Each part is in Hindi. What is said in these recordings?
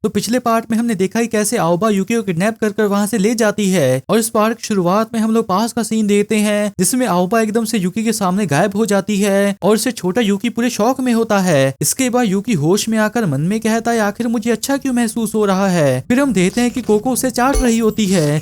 तो पिछले पार्ट में हमने देखा ही कैसे आओबा यूकी को किडनैप कर वहां से ले जाती है और इस पार्ट की शुरुआत में हम लोग पास का सीन देखते हैं जिसमें आओबा एकदम से यूकी के सामने गायब हो जाती है और इससे छोटा यूकी पूरे शौक में होता है। इसके बाद यूकी होश में आकर मन में कहता है आखिर मुझे अच्छा क्यों महसूस हो रहा है। फिर हम देखते हैं कि कोको उसे चाट रही होती है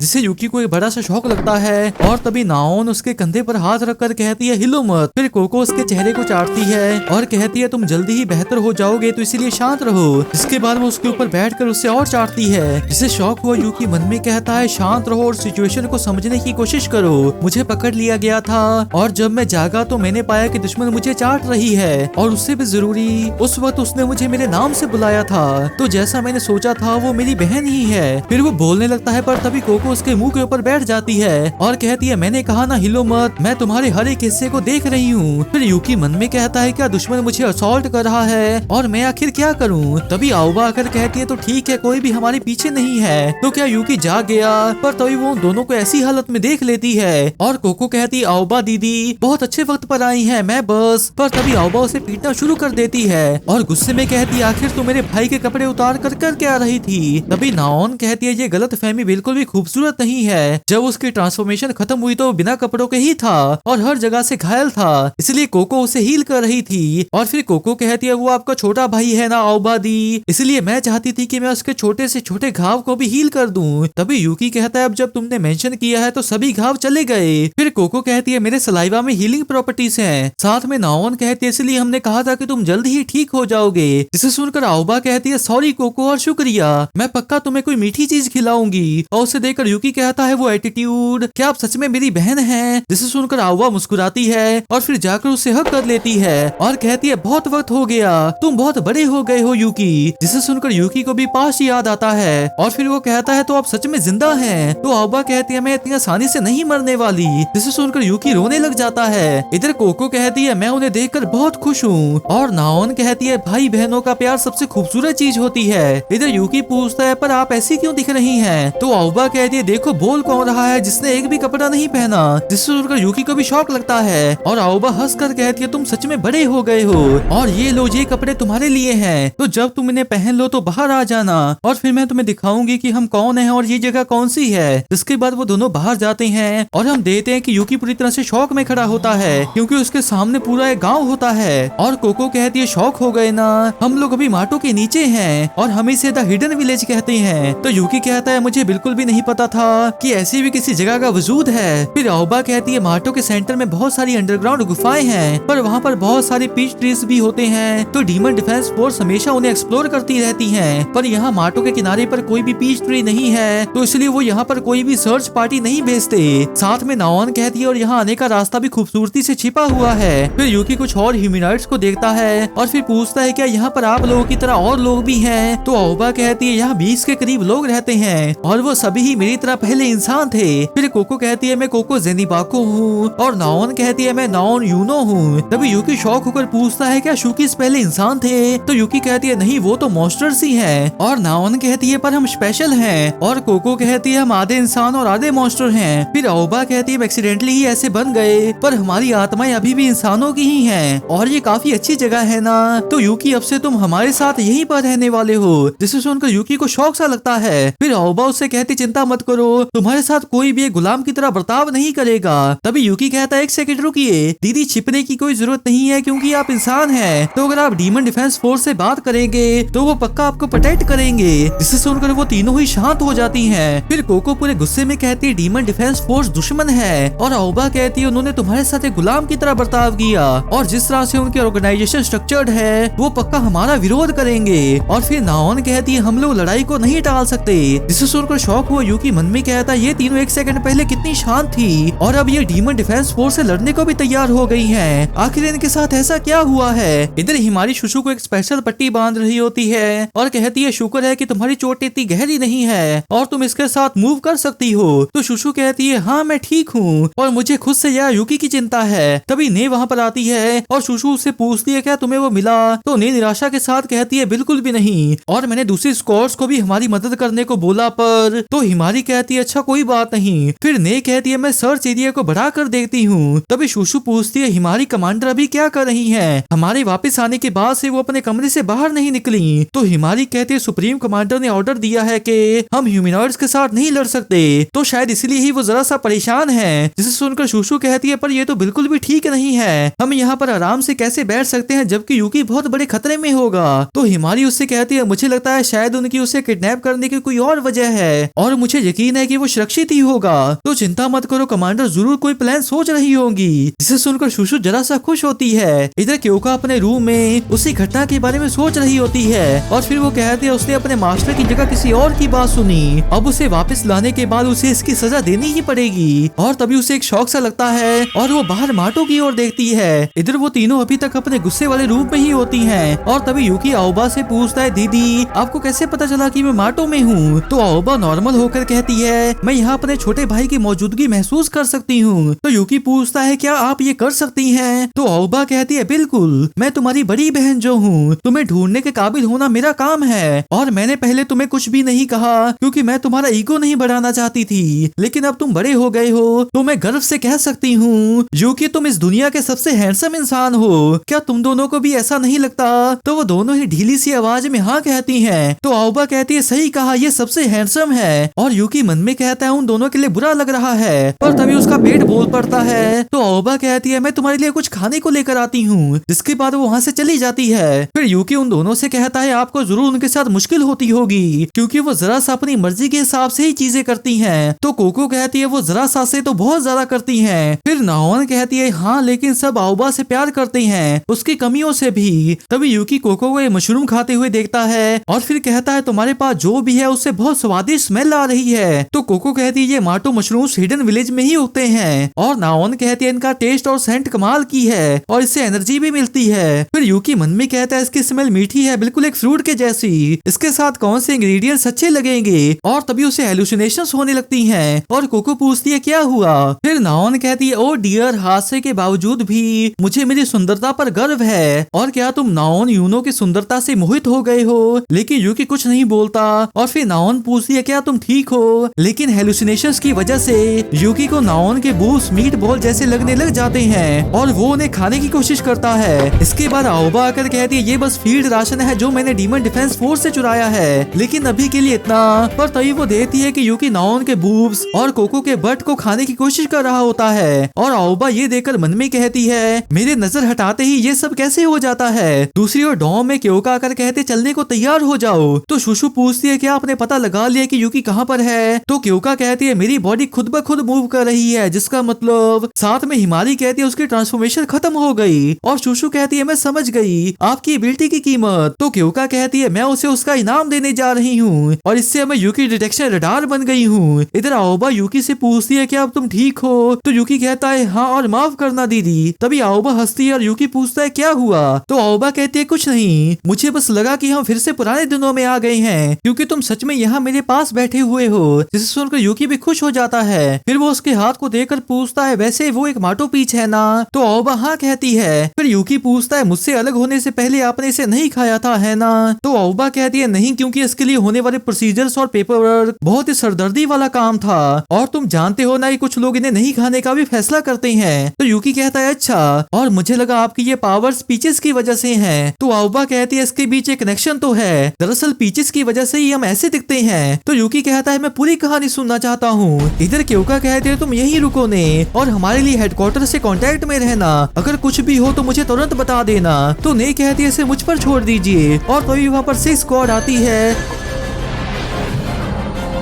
जिससे यूकी को एक बड़ा सा शौक लगता है और तभी नाओन उसके कंधे पर हाथ रखकर कहती है हिलो मत। फिर कोको उसके चेहरे को चाटती है और कहती है तुम जल्दी ही बेहतर हो जाओगे तो इसीलिए शांत रहो। इसके बाद वो उसके ऊपर बैठकर उससे और चाटती है जिससे शौक हुआ यूकी मन में कहता है शांत रहो और सिचुएशन को समझने की कोशिश करो। मुझे पकड़ लिया गया था और जब मैं जागा तो मैंने पाया कि दुश्मन मुझे चाट रही है और उससे भी जरूरी उस वक्त उसने मुझे मेरे नाम से बुलाया था तो जैसा मैंने सोचा था वो मेरी बहन ही है। फिर वो बोलने लगता है पर तभी कोको उसके मुंह के ऊपर बैठ जाती है और कहती है मैंने कहा ना हिलो मत, मैं तुम्हारे हर एक हिस्से को देख रही हूँ। फिर यूकी मन में कहता है क्या दुश्मन मुझे असॉल्ट कर रहा है और मैं आखिर क्या करूँ। तभी आओबा आकर कहती है तो ठीक है कोई भी हमारे पीछे नहीं है। तो क्या यूकी जाग गया पर तभी वो दोनों को ऐसी हालत में देख लेती है और कोको कहती है आओबा दीदी बहुत अच्छे वक्त पर आई है मैं बस। पर तभी आओबा उसे पीटना शुरू कर देती है और गुस्से में कहती है आखिर तू मेरे भाई के कपड़े उतार कर क्या रही थी। तभी नाओन कहती है ये गलत फहमी बिल्कुल भी खूबसूरत नहीं है। जब उसकी ट्रांसफॉर्मेशन खत्म हुई तो बिना कपड़ों के ही था और हर जगह से घायल था इसलिए कोको उसे हील कर रही थी। और फिर कोको कहती है वो आपका छोटा भाई है ना आओबा दी, इसलिए मैं चाहती थी कि मैं उसके छोटे से छोटे घाव को भी हील कर दूं। तभी यूकी कहता है अब जब तुमने मेंशन किया है तो सभी घाव चले गए। फिर कोको कहती है मेरे सलाइवा में हीलिंग प्रॉपर्टीज हैं। साथ में नाओन कहती है इसलिए हमने कहा था कि तुम जल्द ही ठीक हो जाओगे। जिसे सुनकर आओबा कहती है सॉरी कोको और शुक्रिया, मैं पक्का तुम्हें कोई मीठी चीज खिलाऊंगी। और उसे देखकर यूकी कहता है वो एटीट्यूड, क्या आप सच में मेरी बहन हैं? जिसे सुनकर आवा मुस्कुराती है और फिर जाकर उसे हक कर लेती है और कहती है बहुत वक्त हो गया, तुम बहुत बड़े हो गए हो यूकी। जिसे सुनकर यूकी को भी पास याद आता है और फिर वो कहता है तो आप सच में जिंदा हैं। तो आवा कहती है मैं इतनी आसानी से नहीं मरने वाली। जिसे सुनकर यूकी रोने लग जाता है। इधर कोको कहती है मैं उन्हें देखकर बहुत खुश हूँ और नाओन कहती है भाई बहनों का प्यार सबसे खूबसूरत चीज होती है। इधर यूकी पूछता है पर आप ऐसी क्यों दिख रही हैं? तो आवा कहती है देखो बोल कौन रहा है जिसने एक भी कपड़ा नहीं पहना। जिससे सुनकर यूकी को भी शौक लगता है और आओबा हंसकर कहती है तुम सच में बड़े हो गए हो और ये लो ये कपड़े तुम्हारे लिए हैं, तो जब तुम इन्हें पहन लो तो बाहर आ जाना और फिर मैं तुम्हें दिखाऊंगी कि हम कौन हैं और ये जगह कौन सी है। जिसके बाद वो दोनों बाहर जाते हैं और हम देखते हैं कि यूकी पूरी तरह से शौक में खड़ा होता है क्योंकि उसके सामने पूरा एक गाँव होता है। और कोको कहती है शौक हो गए ना, हम लोग अभी माटो के नीचे हैं और हम इसे द हिडन विलेज कहते हैं। तो यूकी कहता है मुझे बिल्कुल भी नहीं पता था कि ऐसी भी किसी जगह का वजूद है। फिर आओबा कहती है माटो के सेंटर में बहुत सारी अंडरग्राउंड गुफाएं हैं पर वहाँ पर बहुत सारे पीच ट्रीज भी होते हैं, तो डीमन डिफेंस फोर्स हमेशा उन्हें एक्सप्लोर करती रहती है। पर यहाँ माटो के किनारे पर कोई भी पीच ट्री नहीं है तो इसलिए वो यहाँ पर कोई भी सर्च पार्टी नहीं भेजते। साथ में नाओन कहती है और यहाँ आने का रास्ता भी खूबसूरती से छिपा हुआ है। फिर यूकी कुछ और ह्यूमनॉइड्स को देखता है और फिर पूछता है क्या यहाँ पर आप लोगों की तरह और लोग भी हैं? तो आओबा कहती है यहाँ 20 के करीब लोग रहते हैं और वो सभी ही मेरी तरह पहले इंसान थे। फिर कोको कहती है मैं कोको जेनिबाको हूँ और नाओन कहती है मैं नाओन यूनो हूँ। तभी यूकी शौक होकर पूछता है क्या शुकीस पहले इंसान थे? तो यूकी कहती है नहीं वो तो मॉन्स्टर्स ही हैं। और नाओन कहती है पर हम स्पेशल हैं। और कोको कहती है हम आधे इंसान और आधे मॉन्स्टर हैं। फिर आओबा कहती है एक्सीडेंटली ही ऐसे बन गए पर हमारी आत्माएं अभी भी इंसानों की ही हैं और ये काफी अच्छी जगह है ना, तो यूकी अब से तुम हमारे साथ यहीं पर रहने वाले हो। जिसे सुनकर यूकी को शौक सा लगता है। फिर आओबा उससे कहती चिंता मत करो, तुम्हारे साथ कोई भी एक गुलाम की तरह बर्ताव नहीं करेगा। तभी यूकी कहता है एक सेकंड रुकिए दीदी, छिपने की कोई जरूरत नहीं है क्योंकि आप इंसान हैं, तो अगर आप डीमन डिफेंस फोर्स से बात करेंगे तो वो पक्का आपको प्रोटेक्ट करेंगे। जिसे सुनकर वो तीनों ही शांत हो जाती हैं। फिर कोको पूरे गुस्से में कहती है डीमन डिफेंस फोर्स दुश्मन है और आओबा कहती है उन्होंने तुम्हारे साथ एक गुलाम की तरह बर्ताव किया और जिस तरह से उनके ऑर्गेनाइजेशन स्ट्रक्चर्ड है वो पक्का हमारा विरोध करेंगे। और फिर नाओन कहती है हम लोग लड़ाई को नहीं टाल सकते। जिसे सुनकर शौक हुआ यूकी मन में कहता है ये तीनों एक सेकंड पहले कितनी शांत थी और अब ये डीमन डिफेंस फोर्स से लड़ने को भी तैयार हो गई हैं। आखिर इनके साथ ऐसा क्या हुआ है? इधर हिमारी शुशु को एक स्पेशल पट्टी बांध रही होती है और कहती है शुक्र है कि तुम्हारी चोट इतनी गहरी नहीं है और तुम इसके साथ मूव कर सकती हो। तो शुशु कहती है हाँ मैं ठीक हूँ और मुझे खुद से यह यूकी की चिंता है। तभी ने वहाँ पर आती है और शुशु उससे पूछती है क्या तुम्हें वो मिला? तो ने निराशा के साथ कहती है बिल्कुल भी नहीं और मैंने दूसरी स्क्वाड्स को भी हमारी मदद करने को बोला पर। तो हिमारी कहती है अच्छा कोई बात नहीं। फिर ने कहती है मैं सर्च एरिया को बढ़ा कर देखती हूँ। तभी शुशु पूछती है हिमारी कमांडर अभी क्या कर रही है? हमारे वापस आने के बाद से वो अपने कमरे से बाहर नहीं निकली। तो हिमारी कहती है सुप्रीम कमांडर ने ऑर्डर दिया है कि हम ह्यूमनॉइड्स के साथ नहीं लड़ सकते, तो शायद इसीलिए ही वो जरा सा परेशान है। जिसे सुनकर शुशु कहती है पर ये तो बिल्कुल भी ठीक नहीं है, हम यहाँ पर आराम से कैसे बैठ सकते हैं जबकि यूकी बहुत बड़े खतरे में होगा। तो हिमारी उससे कहती है मुझे लगता है शायद उनकी उसे किडनैप करने की कोई और वजह है और मुझे यकीन है कि वो सुरक्षित ही होगा, तो चिंता मत करो कमांडर जरूर कोई प्लान सोच रही होंगी। जिसे सुनकर शुशु जरा सा खुश होती है। इधर क्योका अपने रूम में उसी घटना के बारे में सोच रही होती है और फिर वो कहती है उसने अपने मास्टर की जगह किसी और की बात सुनी, अब उसे वापस लाने के बाद उसे इसकी सजा देनी ही पड़ेगी। और तभी उसे एक शौक सा लगता है और वो बाहर माटो की ओर देखती है। इधर वो तीनों अभी तक अपने गुस्से वाले रूप में ही होती हैं और तभी यूकी आओबा से पूछता है दीदी आपको कैसे पता चला कि मैं माटो में हूँ? तो आओबा नॉर्मल होकर कहती है मैं यहाँ अपने छोटे भाई की मौजूदगी महसूस कर सकती हूँ। तो यूकी पूछता है क्या आप ये कर सकती हैं? तो आओबा कहती है बिल्कुल, मैं तुम्हारी बड़ी बहन जो हूँ, तुम्हें ढूंढने के काबिल होना मेरा काम है और मैंने पहले तुम्हें कुछ भी नहीं कहा क्योंकि मैं तुम्हारा ईगो नहीं बढ़ाना चाहती थी, लेकिन अब तुम बड़े हो गए हो तो मैं गर्व से कह सकती हूँ यूकी तुम इस दुनिया के सबसे हैंडसम इंसान हो। क्या तुम दोनों को भी ऐसा नहीं लगता? तो वो दोनों ही ढीली सी आवाज में हाँ कहती हैं। तो आओबा कहती है सही कहा, ये सबसे हैंडसम है। और यूकी मन में कहता है उन दोनों के लिए बुरा लग रहा है, पर तभी उसका पेट बोल पड़ता है। तो आओबा कहती है मैं तुम्हारे लिए कुछ खाने को लेकर आती हूँ, जिसके बाद वो वहाँ से चली जाती है। फिर यूकी उन दोनों से कहता है आपको जरूर उनके साथ मुश्किल होती होगी क्योंकि वो जरा सा अपनी मर्जी के हिसाब से ही चीजें करती हैं। तो कोको कहती है वो जरा सा से तो बहुत ज्यादा करती हैं। फिर नाओन कहती है हाँ लेकिन सब आओबा से प्यार करते हैं, उसकी कमियों से भी। तभी यूकी कोको को मशरूम खाते हुए देखता है और फिर कहता है तुम्हारे पास जो भी है उससे बहुत स्वादिष्ट स्मेल आ रही है। तो कोको कहती है ये माटो मशरूम हिडन विलेज में ही उगते हैं। और नाओन कहती है इनका टेस्ट और सेंट कमाल की है और इससे एनर्जी भी मिलती है। फिर यूकी मन में कहता है इसकी स्मेल मीठी है बिल्कुल एक फ्रूट के जैसी, इसके साथ कौन से इंग्रेडिएंट्स अच्छे लगेंगे। और तभी उसे हेलुसिनेशंस होने लगती हैं और कोको पूछती है क्या हुआ। फिर नाओन कहती है ओ डियर हादसे के बावजूद भी मुझे मेरी सुंदरता पर गर्व है। और क्या तुम नाओन यूनो की सुंदरता से मोहित हो गए हो? लेकिन यूकी कुछ नहीं बोलता। और फिर नाओन पूछती है क्या तुम ठीक हो? लेकिन हेलुसिनेशंस की वजह से यूकी को नाओन के बूस मीट बॉल जैसे लगने लग जाते हैं और वो उन्हें खाने की कोशिश करता है। इसके बाद आओबा आकर कहती है ये बस फील्ड राशन है जो मैंने डीमन डिफेंस फोर्स से चुराया है, लेकिन अभी के लिए इतना। पर तभी वो देखती है कि यूकी नाओन के बूब्स और कोको के बट को खाने की कोशिश कर रहा होता है। और आओबा ये देखकर मन में कहती है मेरे नजर हटाते ही ये सब कैसे हो जाता है। दूसरी ओर डॉम में क्योका आकर कहते चलने को तैयार हो जाओ। तो शुशु पूछती है क्या आपने पता लगा लिया कि यूकी कहाँ पर है? तो क्योका कहती है मेरी बॉडी खुद ब खुद मूव कर रही है, जिसका मतलब साथ में हिमारी कहती है उसकी ट्रांसफॉर्मेशन खत्म हो गई। और शुशु कहती है मैं समझ गई आपकी एबिलिटी की कीमत। तो क्योका कहती है मैं उसे उसका इनाम देने जा रही हूँ और इससे मैं यूकी डिटेक्शन रडार बन गई हूँ। इधर आओबा यूकी से पूछती है क्या अब तुम ठीक हो? तो यूकी कहता है हाँ और माफ करना दीदी। तभी आओबा हंसती है और यूकी पूछता है क्या हुआ? तो आओबा कहती है कुछ नहीं, मुझे बस लगा कि हम फिर से पुराने दिनों में आ गए हैं क्योंकि तुम सच में यहाँ मेरे पास बैठे हुए हो। जिसे सुनकर यूकी भी खुश हो जाता है। फिर वो उसके हाथ को देखकर पूछता है वैसे वो एक माटो पीच है ना? तो आओबा हाँ कहती है। फिर यूकी पूछता है मुझसे अलग होने से पहले आपने इसे नहीं खाया था है ना? तो आओबा कहती है नहीं, क्योंकि इसके लिए होने वाले प्रोसीजर्स और पेपर वर्क बहुत ही सरदर्दी वाला काम था और तुम जानते हो ना कि कुछ लोग इन्हें नहीं खाने का भी फैसला करते हैं। तो यूकी कहता है अच्छा, और मुझे लगा आपकी ये पावर्स पीचेस की वजह से हैं। तो आओबा कहती है इसके बीच एक कनेक्शन तो है, दरअसल पीचेस की वजह से ही हम ऐसे दिखते हैं। तो यूकी कहता है मैं पूरी कहानी सुनना चाहता हूँ। इधर क्योका कहते हैं तुम यही रुको ने और हमारे लिए हेडक्वार्टर से कांटेक्ट में रहना, अगर कुछ भी हो तो मुझे तुरंत बता देना। तो ने कहती है इसे मुझ पर छोड़ दीजिए। और तभी वहाँ पर 6 स्क्वाड आती है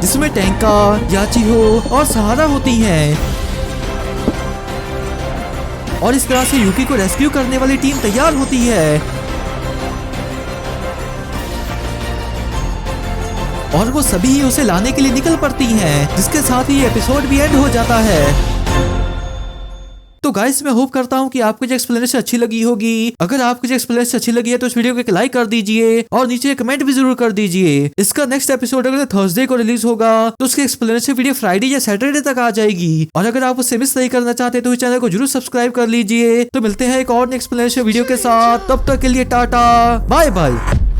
जिसमें टैंका, याचिहो और सहारा होती हैं। और इस तरह से यूकी को रेस्क्यू करने वाली टीम तैयार होती है और वो सभी उसे लाने के लिए निकल पड़ती हैं, जिसके साथ ही एपिसोड भी एंड हो जाता है। तो गाइस मैं होप करता हूँ कि आपको जो एक्सप्लेनेशन अच्छी लगी होगी। अगर आपको जो एक्सप्लेनेशन अच्छी लगी है तो इस वीडियो को एक लाइक कर दीजिए और नीचे कमेंट भी जरूर कर दीजिए। इसका नेक्स्ट एपिसोड अगर थर्सडे को रिलीज होगा तो उसकी एक्सप्लेनेशन वीडियो फ्राइडे या सैटरडे तक आ जाएगी। और अगर आप उसे मिस नहीं करना चाहते तो इस चैनल को जरूर सब्सक्राइब कर लीजिए। तो मिलते हैं एक और एक्सप्लेनेशन वीडियो के साथ, तब तक के लिए टाटा बाय बाय।